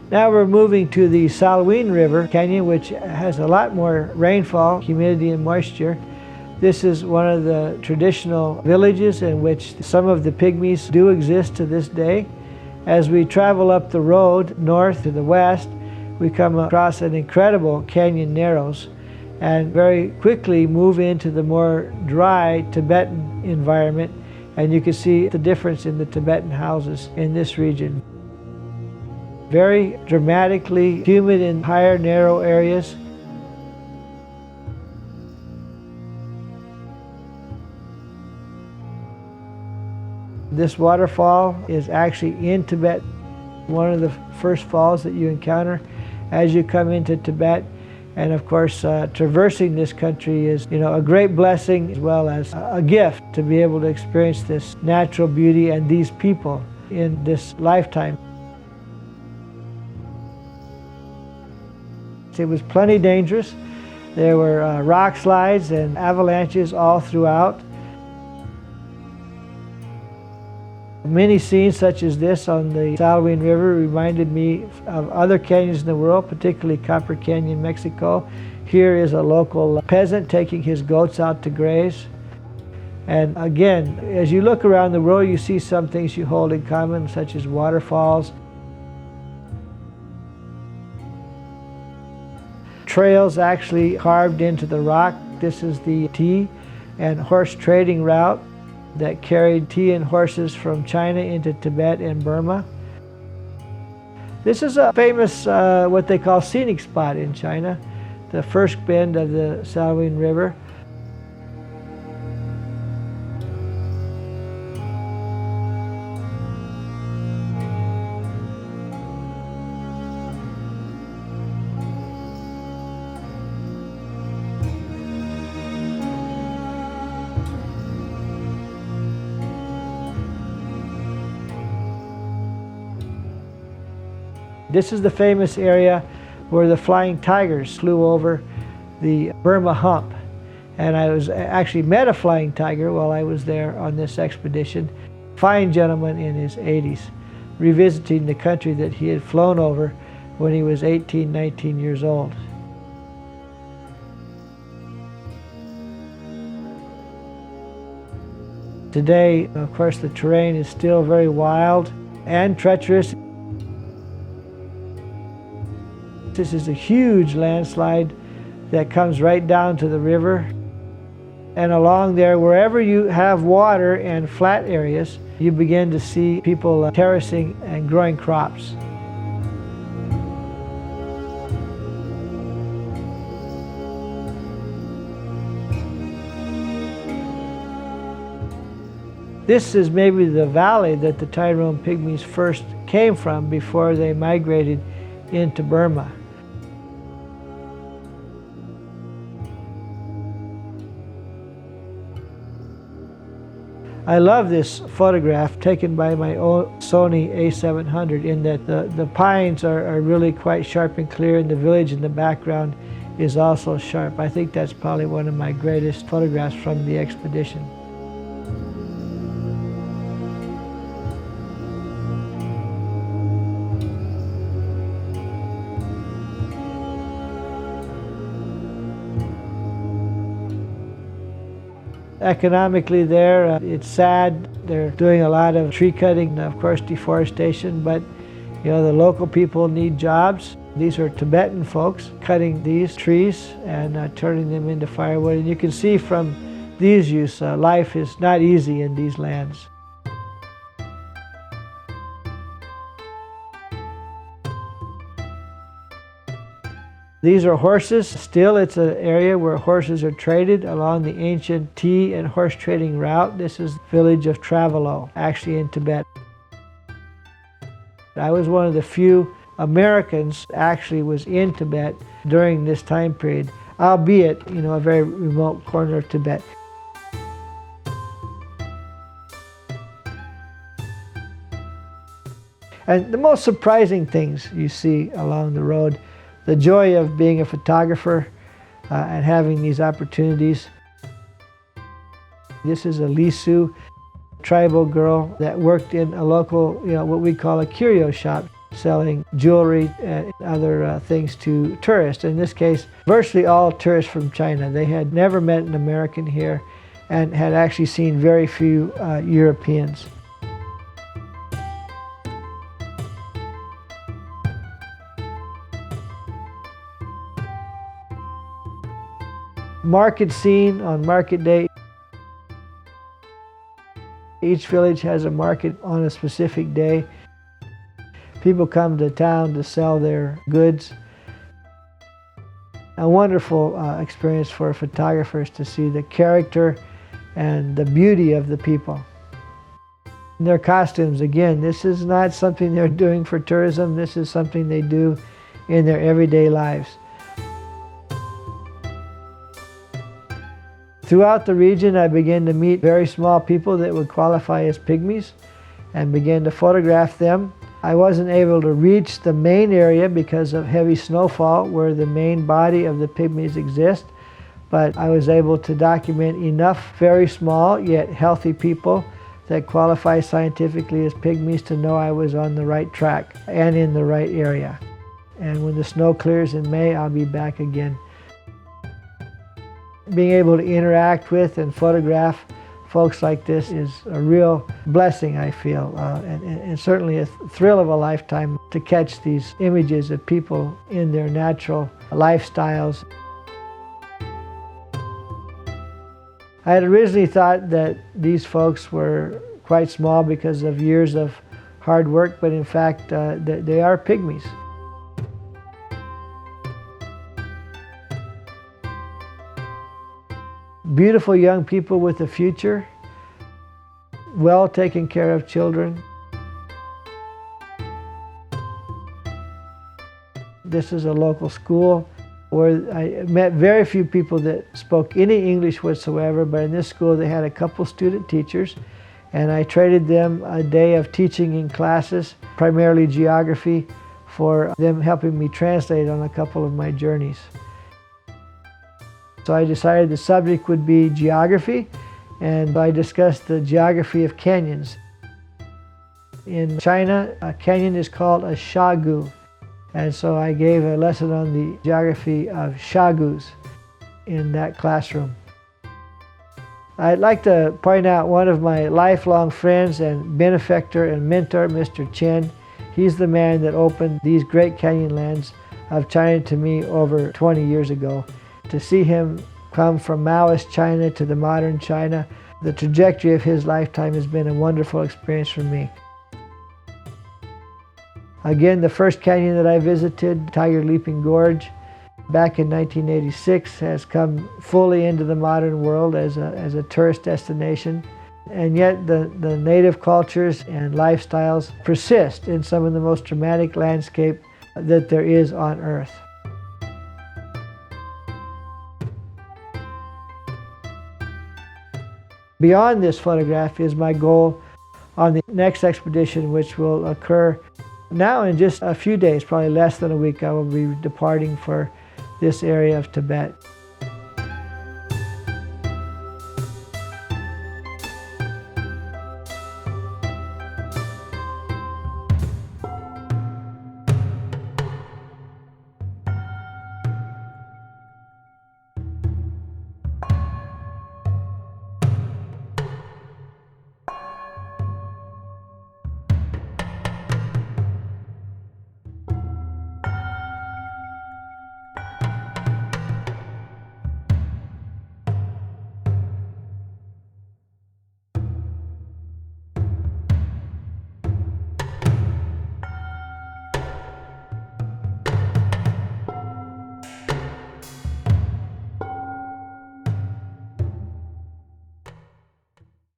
Now we're moving to the Salween River Canyon, which has a lot more rainfall, humidity, and moisture. This is one of the traditional villages in which some of the Pygmies do exist to this day. As we travel up the road north to the west, we come across an incredible canyon narrows and very quickly move into the more dry Tibetan environment, and you can see the difference in the Tibetan houses in this region. Very dramatically humid in higher narrow areas. This waterfall is actually in Tibet, one of the first falls that you encounter as you come into Tibet. And of course, traversing this country is, a great blessing as well as a gift to be able to experience this natural beauty and these people in this lifetime. It was plenty dangerous. There were rock slides and avalanches all throughout. Many scenes such as this on the Salween River reminded me of other canyons in the world, particularly Copper Canyon, Mexico. Here is a local peasant taking his goats out to graze. And again, as you look around the world, you see some things you hold in common, such as waterfalls, trails actually carved into the rock. This is the tea and horse trading route that carried tea and horses from China into Tibet and Burma. This is a famous, what they call scenic spot in China, the first bend of the Salween River. This is the famous area where the flying tigers flew over the Burma hump. And I actually met a flying tiger while I was there on this expedition. Fine gentleman in his 80s, revisiting the country that he had flown over when he was 18, 19 years old. Today, of course, the terrain is still very wild and treacherous. This is a huge landslide that comes right down to the river. And along there, wherever you have water and flat areas, you begin to see people terracing and growing crops. This is maybe the valley that the Tyrone Pygmies first came from before they migrated into Burma. I love this photograph taken by my own Sony A700 in that the pines are really quite sharp and clear, and the village in the background is also sharp. I think that's probably one of my greatest photographs from the expedition. Economically there, it's sad. They're doing a lot of tree cutting, of course deforestation, but the local people need jobs. These are Tibetan folks cutting these trees and turning them into firewood. And you can see from these use, life is not easy in these lands. These are horses. Still, it's an area where horses are traded along the ancient tea and horse trading route. This is the village of Travelo, actually in Tibet. I was one of the few Americans actually was in Tibet during this time period, albeit, a very remote corner of Tibet. And the most surprising things you see along the road, the joy of being a photographer and having these opportunities. This is a Lisu tribal girl that worked in a local, what we call a curio shop. selling jewelry and other things to tourists. In this case, virtually all tourists from China. They had never met an American here and had actually seen very few Europeans. Market scene on market day. Each village has a market on a specific day. People come to town to sell their goods. A wonderful experience for photographers to see the character and the beauty of the people. Their costumes, again, this is not something they're doing for tourism. This is something they do in their everyday lives. Throughout the region, I began to meet very small people that would qualify as pygmies and began to photograph them. I wasn't able to reach the main area because of heavy snowfall where the main body of the pygmies exist, but I was able to document enough very small yet healthy people that qualify scientifically as pygmies to know I was on the right track and in the right area. And when the snow clears in May, I'll be back again. Being able to interact with and photograph folks like this is a real blessing, I feel, and certainly a thrill of a lifetime to catch these images of people in their natural lifestyles. I had originally thought that these folks were quite small because of years of hard work, but in fact, they are pygmies. Beautiful young people with a future, well taken care of children. This is a local school where I met very few people that spoke any English whatsoever, but in this school they had a couple student teachers, and I traded them a day of teaching in classes, primarily geography, for them helping me translate on a couple of my journeys. So I decided the subject would be geography, and I discussed the geography of canyons. In China, a canyon is called a shagu, and so I gave a lesson on the geography of shagus in that classroom. I'd like to point out one of my lifelong friends and benefactor and mentor, Mr. Chen. He's the man that opened these great canyon lands of China to me over 20 years ago. To see him come from Maoist China to the modern China, the trajectory of his lifetime has been a wonderful experience for me. Again, the first canyon that I visited, Tiger Leaping Gorge, back in 1986, has come fully into the modern world as a tourist destination. And yet the native cultures and lifestyles persist in some of the most dramatic landscape that there is on Earth. Beyond this photograph is my goal on the next expedition, which will occur now in just a few days, probably less than a week. I will be departing for this area of Tibet.